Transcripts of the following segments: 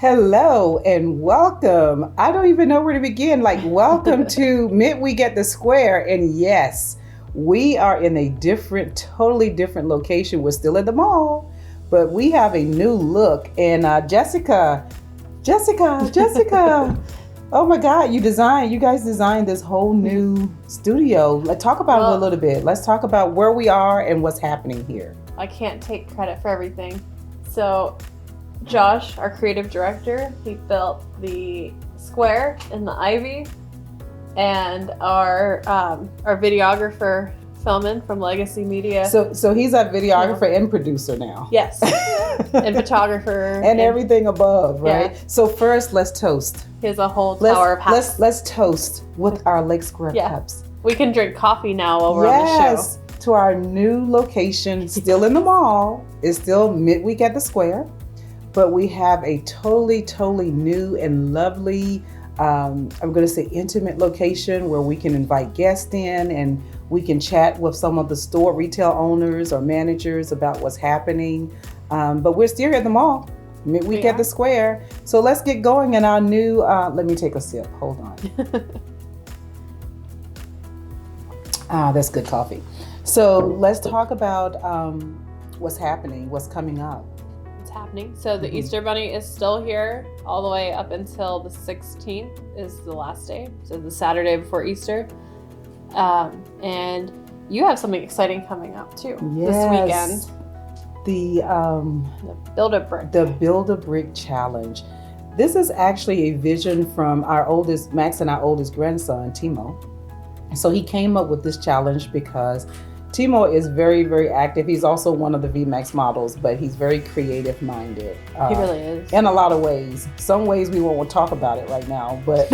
Hello and welcome. I don't even know where to begin. Welcome to Midweek at the Square. And yes, we are in a totally different location. We're still at the mall, but we have a new look. And Jessica. Oh my God, you guys designed this whole new studio. Let's talk about it a little bit. Let's talk about where we are and what's happening here. I can't take credit for everything. So Josh, our creative director, he built the square and the ivy, and our videographer filming from Legacy Media. So he's a videographer and producer now. Yes, and photographer and everything above, right? Yeah. So first, let's toast. He has a whole tower of hats. Let's toast with our Lake Square cups. We can drink coffee now while we're on the show. To our new location, still in the mall. It's still Midweek at the Square. But we have a totally new and lovely, I'm going to say intimate location where we can invite guests in and we can chat with some of the retail owners or managers about what's happening. But we're still at the mall, Midweek at the Square. So let's get going in our new, let me take a sip. Hold on. That's good coffee. So let's talk about what's happening, what's coming up. Happening. So the Easter Bunny is still here all the way up until the 16th is the last day. So the Saturday before Easter. And you have something exciting coming up too this weekend. The Build-A-Brick. The Build-A-Brick Challenge. This is actually a vision from Max and our oldest grandson, Timo. So he came up with this challenge because Timo is very, very active. He's also one of the VMAX models, but he's very creative minded. He really is. In a lot of ways. Some ways we won't talk about it right now, but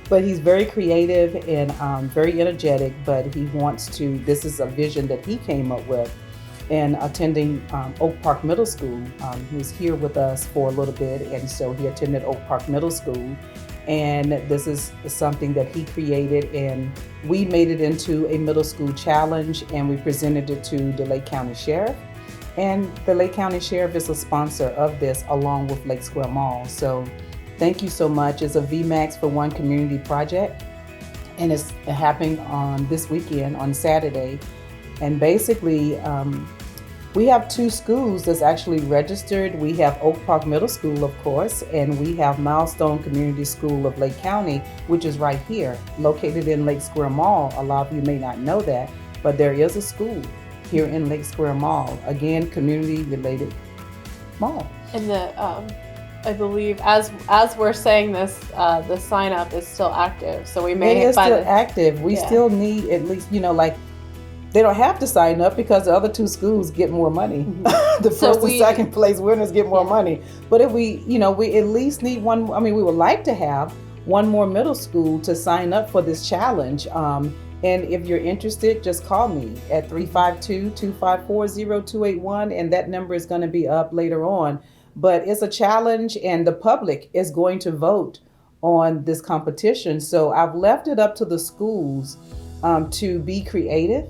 but he's very creative and very energetic, but he wants to, this is a vision that he came up with in attending Oak Park Middle School. He was here with us for a little bit, and so he attended Oak Park Middle School. And this is something that he created, and we made it into a middle school challenge, and we presented it to the Lake County Sheriff. And the Lake County Sheriff is a sponsor of this along with Lake Square Mall. So thank you so much. It's a VMAX for One community project, and it's happening on this weekend on Saturday. And basically, we have two schools that's actually registered. We have Oak Park Middle School, of course, and we have Milestone Community School of Lake County, which is right here, located in Lake Square Mall. A lot of you may not know that, but there is a school here in Lake Square Mall. Again, community-related mall. And I believe as we're saying this, the sign up is still active. So we may. It is still active. We still need at least, they don't have to sign up because the other two schools get more money. Mm-hmm. The first and second place winners get more money. But if we at least need one, we would like to have one more middle school to sign up for this challenge. And if you're interested, just call me at 352-254-0281, and that number is going to be up later on. But it's a challenge, and the public is going to vote on this competition. So I've left it up to the schools to be creative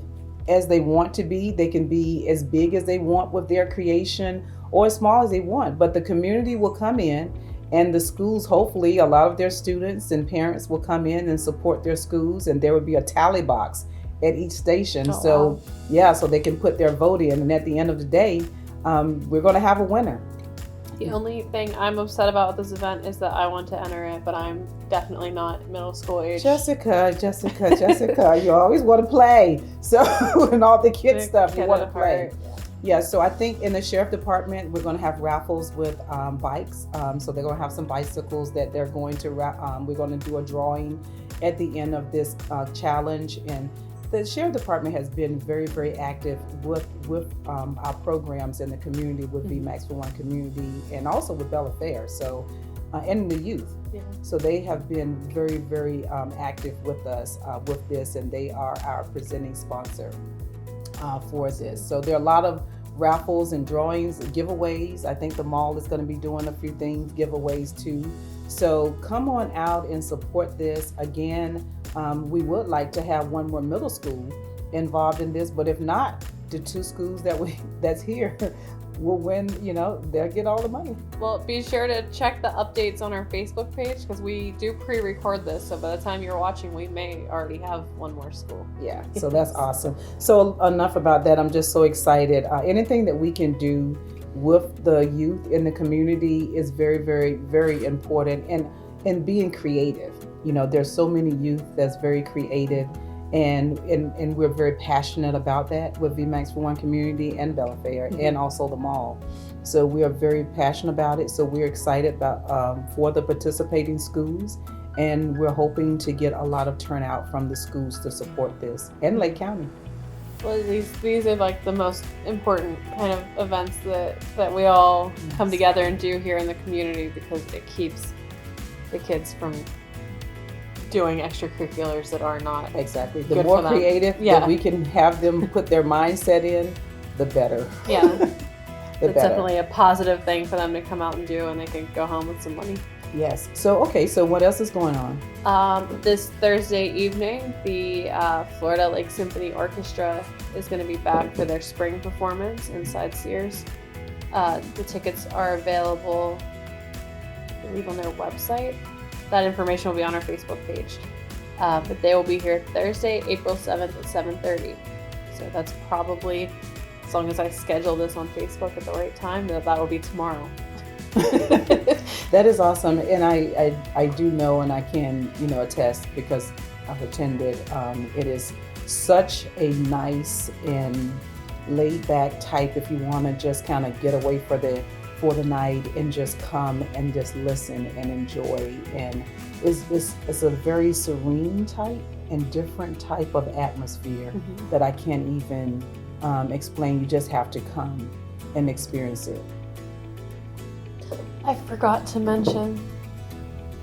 as they want to be. They can be as big as they want with their creation or as small as they want, but the community will come in, and the schools, hopefully a lot of their students and parents will come in and support their schools, and there will be a tally box at each station. So they can put their vote in, and at the end of the day, we're going to have a winner. The only thing I'm upset about with this event is that I want to enter it, but I'm definitely not middle school age. Jessica, you always want to play. So, and all the kid stuff, you want to play. Yeah, so I think in the sheriff department, we're going to have raffles with bikes. So they're going to have some bicycles that they're going to, we're going to do a drawing at the end of this challenge. And the sheriff department has been very, very active with our programs in the community, with VMAX for One community, and also with Bella Fair. So, and the youth. Yeah. So they have been very, very active with us with this, and they are our presenting sponsor for this. So there are a lot of raffles and drawings, giveaways. I think the mall is going to be doing a few things, giveaways too. So come on out and support this. Again, we would like to have one more middle school involved in this, but if not, the two schools that's here, will win, they'll get all the money. Well, be sure to check the updates on our Facebook page because we do pre-record this. So by the time you're watching, we may already have one more school. Yeah, so that's awesome. So enough about that. I'm just so excited. Anything that we can do with the youth in the community is very, very, very important. And being creative. There's so many youth that's very creative. And we're very passionate about that with VMAX for One Community and Bella Fair, and also the mall. So we are very passionate about it. So we're excited about for the participating schools, and we're hoping to get a lot of turnout from the schools to support this, and Lake County. Well, these are like the most important kind of events that we all come together and do here in the community, because it keeps the kids from doing extracurriculars that are not exactly. The more creative that we can have them put their mindset in, the better. Yeah. It's definitely a positive thing for them to come out and do, and they can go home with some money. Yes. So what else is going on? This Thursday evening, the Florida Lake Symphony Orchestra is going to be back for their spring performance inside Sears. The tickets are available, I believe, on their website. That information will be on our Facebook page. But they will be here Thursday, April 7th at 7:30. So that's probably, as long as I schedule this on Facebook at the right time, that will be tomorrow. That is awesome. And I do know, and I can, attest, because I've attended. It is such a nice and laid back type, if you want to just kind of get away for the night and just come and just listen and enjoy. And it's a very serene type and different type of atmosphere that I can't even explain. You just have to come and experience it. I forgot to mention.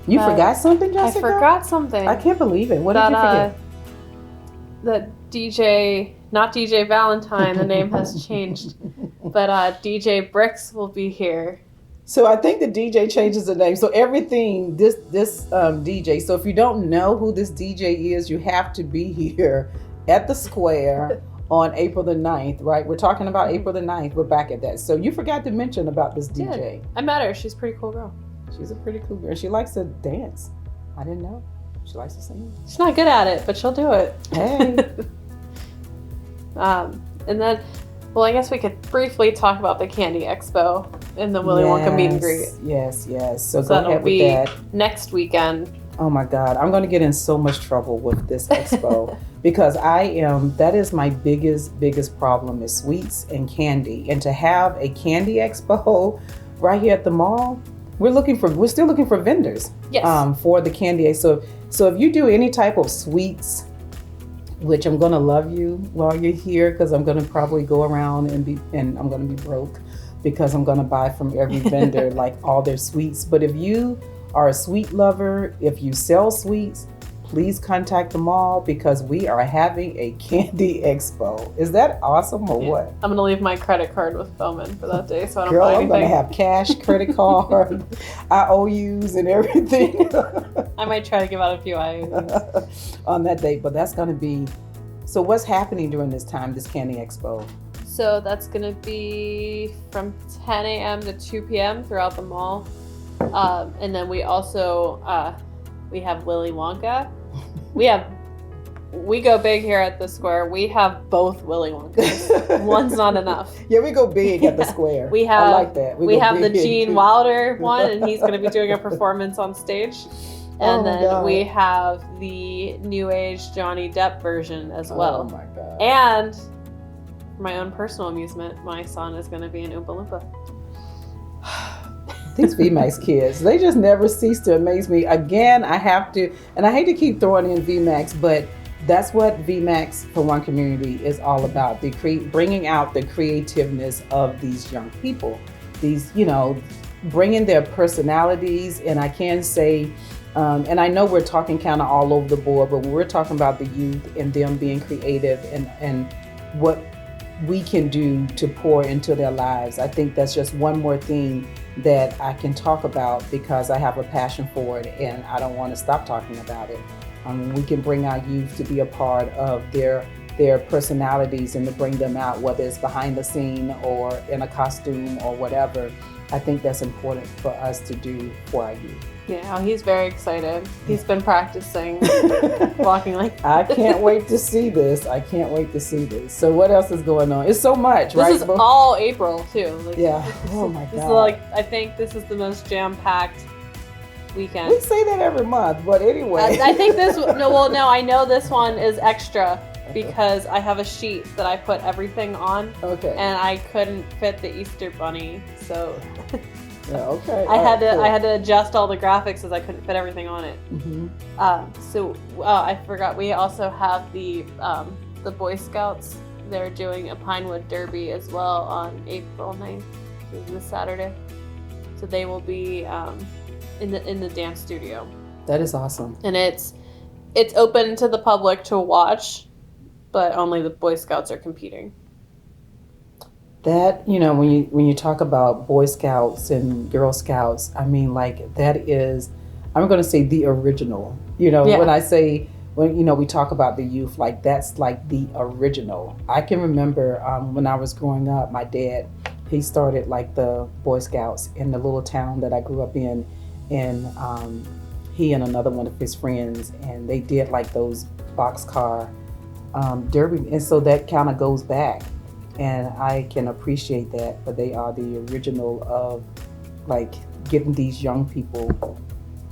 You forgot something, Jessica? I forgot something. I can't believe it. What did you forget? The DJ, not DJ Valentine, the name has changed, but DJ Bricks will be here. So I think the DJ changes the name. So everything, this DJ. So if you don't know who this DJ is, you have to be here at the Square on April the 9th, right? We're talking about April the 9th. We're back at that. So you forgot to mention about this DJ. I met her. She's a pretty cool girl. She's a pretty cool girl. She likes to dance. I didn't know. She likes to sing. She's not good at it, but she'll do it. Hey. And then, well, I guess we could briefly talk about the Candy Expo and the Willy Wonka meet and greet. Yes. So go ahead with that. Next weekend. Oh my God, I'm going to get in so much trouble with this expo because that is my biggest problem is sweets and candy. And to have a candy expo right here at the mall, we're still looking for vendors. Yes. For the candy. So if you do any type of sweets, which I'm gonna love you while you're here, because I'm gonna probably go around and I'm gonna be broke because I'm gonna buy from every vendor like all their sweets. But if you are a sweet lover, if you sell sweets, please contact the mall because we are having a candy expo. Is that awesome or what? I'm going to leave my credit card with Bowman for that day so I don't Girl, buy I'm anything. going to have cash, credit card, IOUs and everything. I might try to give out a few IOUs. On that day, but that's going to be... So what's happening during this time, this candy expo? So that's going to be from 10 a.m. to 2 p.m. throughout the mall. And then we also... we have Willy Wonka. We go big here at the Square. We have both Willy Wonkas. One's not enough. Yeah, we go big at the Square. I like that. We have the Gene Wilder one, and he's going to be doing a performance on stage. And then we have the New Age Johnny Depp version as well. Oh my God. And for my own personal amusement, my son is going to be an Oompa Loompa. These VMAX kids, they just never cease to amaze me. Again, I have to, and I hate to keep throwing in VMAX, but that's what VMAX for One Community is all about. Bringing out the creativeness of these young people. These, bringing their personalities. And I can say, and I know we're talking kind of all over the board, but when we're talking about the youth and them being creative and what we can do to pour into their lives, I think that's just one more thing that I can talk about because I have a passion for it and I don't want to stop talking about it. We can bring our youth to be a part of their their personalities and to bring them out, whether it's behind the scene or in a costume or whatever. I think that's important for us to do for our youth. Yeah, he's very excited. He's been practicing walking like this. I can't wait to see this. I can't wait to see this. So what else is going on? It's so much, right? This is all April too. Like, yeah. Oh my this God. is like, I think this is the most jam-packed weekend. We say that every month, but anyway. I think this. No, I know this one is extra because I have a sheet that I put everything on. Okay. And I couldn't fit the Easter bunny, so. Yeah, okay. I had to adjust all the graphics as I couldn't fit everything on it. Mm-hmm. I forgot. We also have the Boy Scouts. They're doing a Pinewood Derby as well on April 9th, this Saturday. So they will be in the dance studio. That is awesome. And it's open to the public to watch, but only the Boy Scouts are competing. That, when you talk about Boy Scouts and Girl Scouts, I mean, like, that is, I'm going to say the original. When I say, when we talk about the youth, like, that's like the original. I can remember when I was growing up, my dad, he started like the Boy Scouts in the little town that I grew up in, and he and another one of his friends, and they did like those boxcar derby, and so that kind of goes back. And I can appreciate that, but they are the original of like getting these young people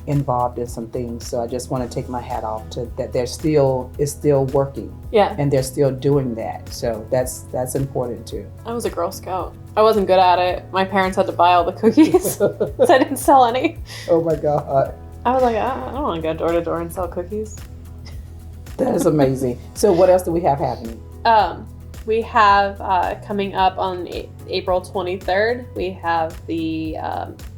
involved in some things. So I just want to take my hat off to that. It's still working. Yeah. And they're still doing that. So that's important too. I was a Girl Scout. I wasn't good at it. My parents had to buy all the cookies, so I didn't sell any. Oh my God. I was like, I don't want to go door to door and sell cookies. That is amazing. So what else do we have happening? We have coming up on April 23rd, we have the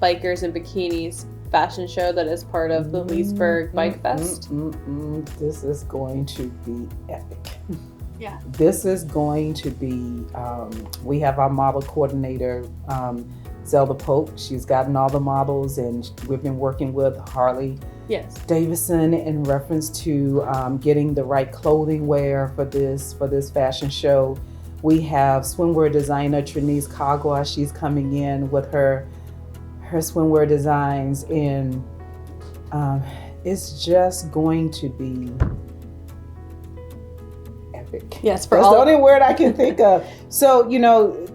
Bikers in Bikinis fashion show that is part of the Leesburg Bike Fest. This is going to be epic. Yeah. This is going to be, we have our model coordinator, Zelda Pope. She's gotten all the models, and we've been working with Harley Davison in reference to getting the right clothing wear for this fashion show. We have swimwear designer Trinice Kagwa. She's coming in with her swimwear designs, and it's just going to be epic. Yes, that's the only word I can think of. So,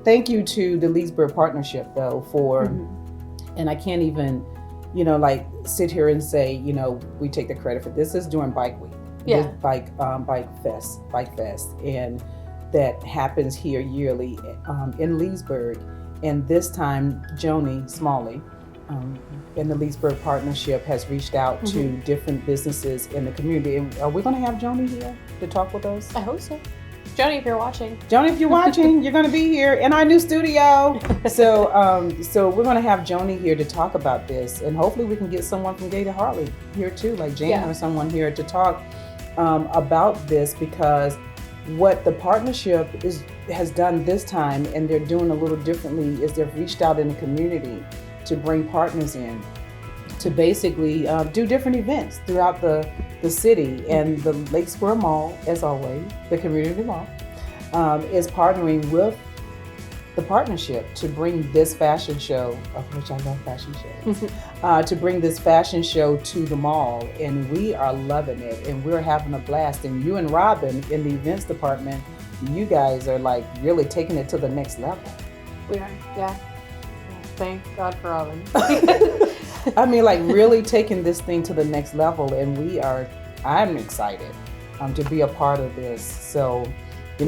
thank you to the Leesburg Partnership though for, and I can't even, sit here and say, we take the credit for this. Is during Bike Week. Yeah. This Bike Fest, and that happens here yearly in Leesburg. And this time, Joni Smalley and the Leesburg Partnership has reached out to different businesses in the community. And are we going to have Joni here to talk with us? I hope so. Joni, if you're watching. Joni, if you're watching, you're going to be here in our new studio. So we're going to have Joni here to talk about this. And hopefully we can get someone from Gator Harley here too, like Jan or someone here to talk about this, because what the partnership has done this time, and they're doing a little differently, is they've reached out in the community to bring partners in to basically do different events throughout the city. And the Lake Square Mall, as always, the community mall, is partnering with the partnership to bring this fashion show, of which I love fashion shows, to bring this fashion show to the mall. And we are loving it, and we're having a blast. And you and Robin in the events department, you guys are like really taking it to the next level. We are, yeah. Thank God for Robin. I mean, like really taking this thing to the next level, and I'm excited to be a part of this. So,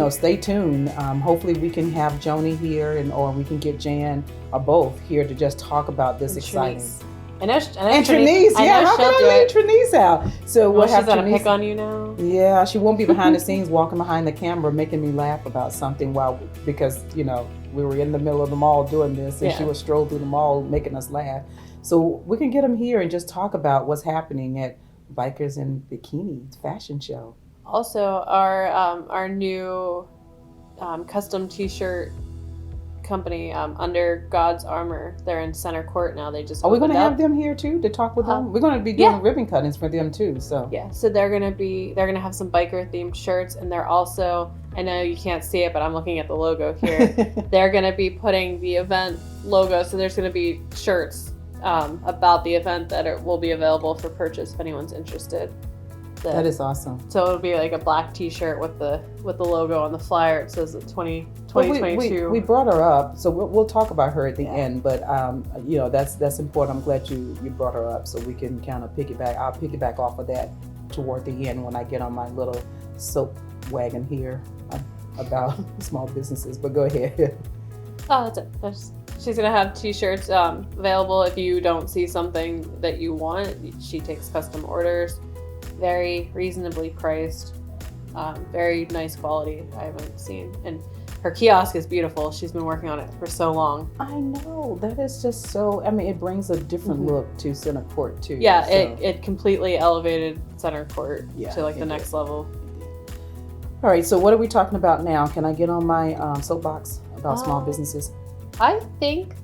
stay tuned. Hopefully we can have Joni here, or we can get Jan or both here to just talk about this exciting. And Trinice, yeah, how can I leave Trinice out? So we'll have she's gonna Trinice pick on you now. Yeah, she won't be behind the scenes walking behind the camera making me laugh about something because we were in the middle of the mall doing this, and she would stroll through the mall making us laugh. So we can get them here and just talk about what's happening at Bikers in Bikinis fashion show. Also, our new custom t-shirt company, Under God's Armor. They're in Center Court now. They just Are we going to opened have up. them here too to talk with them? We're going to be doing Yeah. ribbon cuttings for them too. So Yeah, so they're gonna have some biker themed shirts, and they're also, I know you can't see it, but I'm looking at the logo here. They're gonna be putting the event logo, so there's gonna be shirts about the event that will be available for purchase if anyone's interested. That is awesome. So it'll be like a black T-shirt with the logo on the flyer. It says 2022. We brought her up, so we'll talk about her at the end. But that's important. I'm glad you brought her up, so we can kind of piggyback. I'll piggyback off of that toward the end when I get on my little soap wagon here about small businesses. But go ahead. Oh, that's it. She's gonna have T-shirts available if you don't see something that you want. She takes custom orders. Very reasonably priced, very nice quality. I haven't seen, and her kiosk is beautiful. She's been working on it for so long. I know, that is just so. I mean, it brings a different look to Center Court too. Yeah, so. it completely elevated Center Court to like the next level. All right, so what are we talking about now? Can I get on my soapbox about small businesses? I think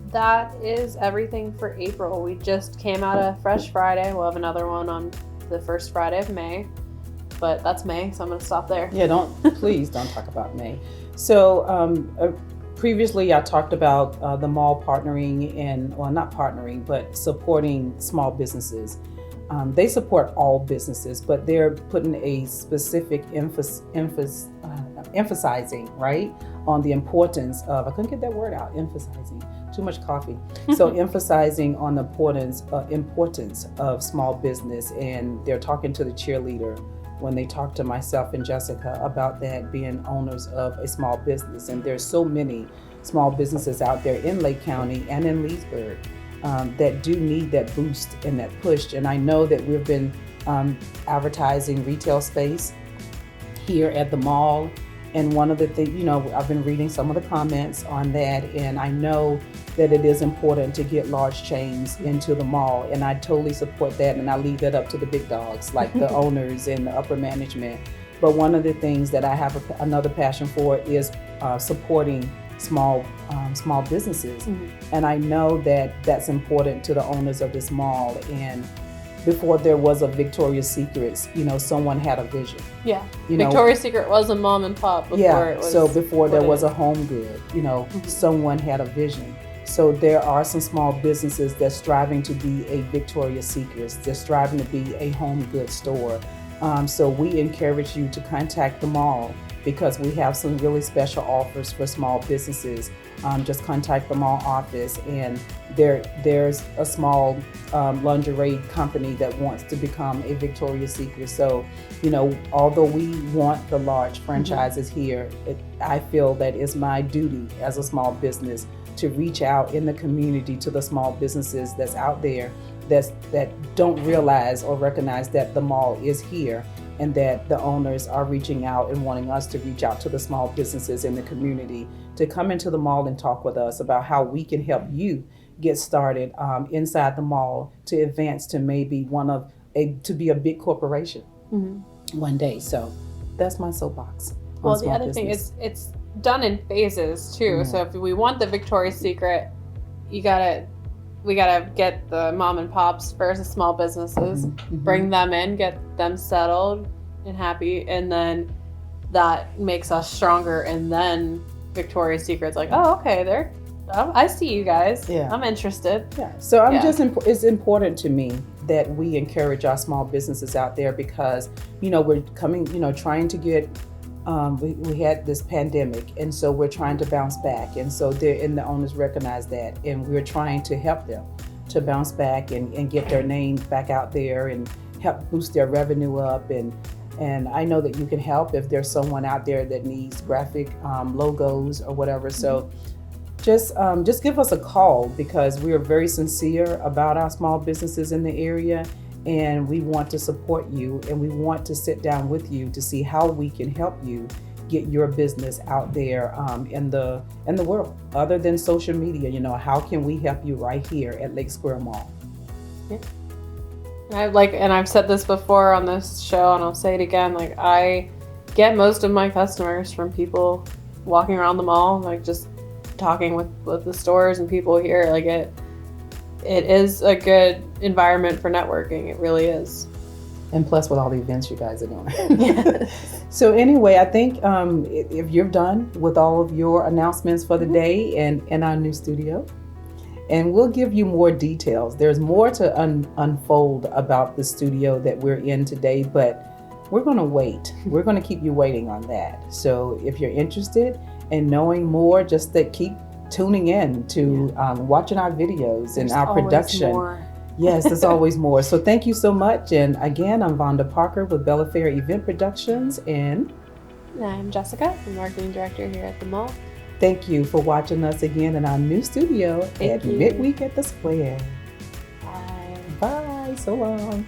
that is everything for April. We just came out of Fresh Friday. We'll have another one on the first Friday of May, but that's May, so I'm going to stop there. Yeah, please don't talk about May. So previously I talked about the mall partnering not partnering, but supporting small businesses. They support all businesses, but they're putting a specific emphasizing, right, on the importance of, I couldn't get that word out, emphasizing, too much coffee. So emphasizing on the importance of small business, and they're talking to the cheerleader when they talk to myself and Jessica about that, being owners of a small business. And there's so many small businesses out there in Lake County and in Leesburg that do need that boost and that push. And I know that we've been advertising retail space here at the mall. And one of the things, I've been reading some of the comments on that, and I know that it is important to get large chains into the mall, and I totally support that, and I leave that up to the big dogs, like the owners and the upper management. But one of the things that I have another passion for is supporting small businesses. And I know that that's important to the owners of this mall. And before there was a Victoria's Secrets, someone had a vision. Yeah. Victoria's Secret was a mom and pop before it was. So before there was a Home Good, someone had a vision. So there are some small businesses that's striving to be a Victoria's Secrets. They're striving to be a Home Good store. So we encourage you to contact the mall because we have some really special offers for small businesses. Just contact the mall office, and there's a small lingerie company that wants to become a Victoria's Secret. So, although we want the large franchises here, I feel that it's my duty as a small business to reach out in the community to the small businesses that's out there that don't realize or recognize that the mall is here, and that the owners are reaching out and wanting us to reach out to the small businesses in the community to come into the mall and talk with us about how we can help you get started inside the mall to advance to maybe to be a big corporation one day. So that's my soapbox. Well, the other thing is it's done in phases too. So if we want the Victoria's Secret, we gotta get the mom and pops first, the small businesses, bring them in, get them settled and happy, and then that makes us stronger. And then Victoria's Secret's like, oh, okay, I see you guys. Yeah, I'm interested. Yeah. So it's important to me that we encourage our small businesses out there because we're coming, trying to get. We had this pandemic, and so we're trying to bounce back, and so the owners recognize that, and we're trying to help them to bounce back and get their names back out there and help boost their revenue up. And I know that you can help if there's someone out there that needs graphic logos or whatever. So just give us a call because we are very sincere about our small businesses in the area. And we want to support you, and we want to sit down with you to see how we can help you get your business out there in the world, other than social media. How can we help you right here at Lake Square Mall? Yeah. I've said this before on this show, and I'll say it again. I get most of my customers from people walking around the mall, just talking with the stores and people here, like it is a good environment for networking. It really is. And plus with all the events you guys are doing. Yes. So anyway, I think if you're done with all of your announcements for the day and in our new studio, and we'll give you more details. There's more to unfold about the studio that we're in today, but we're going to wait. We're going to keep you waiting on that. So if you're interested in knowing more, just that keep tuning in to watching our videos and our production. More. Yes, there's always more. So thank you so much. And again, I'm Vonda Parker with Bella Fair Event Productions. And I'm Jessica, the marketing director here at the mall. Thank you for watching us again in our new studio Thank at you. Midweek at the Square. Bye. Bye. So long.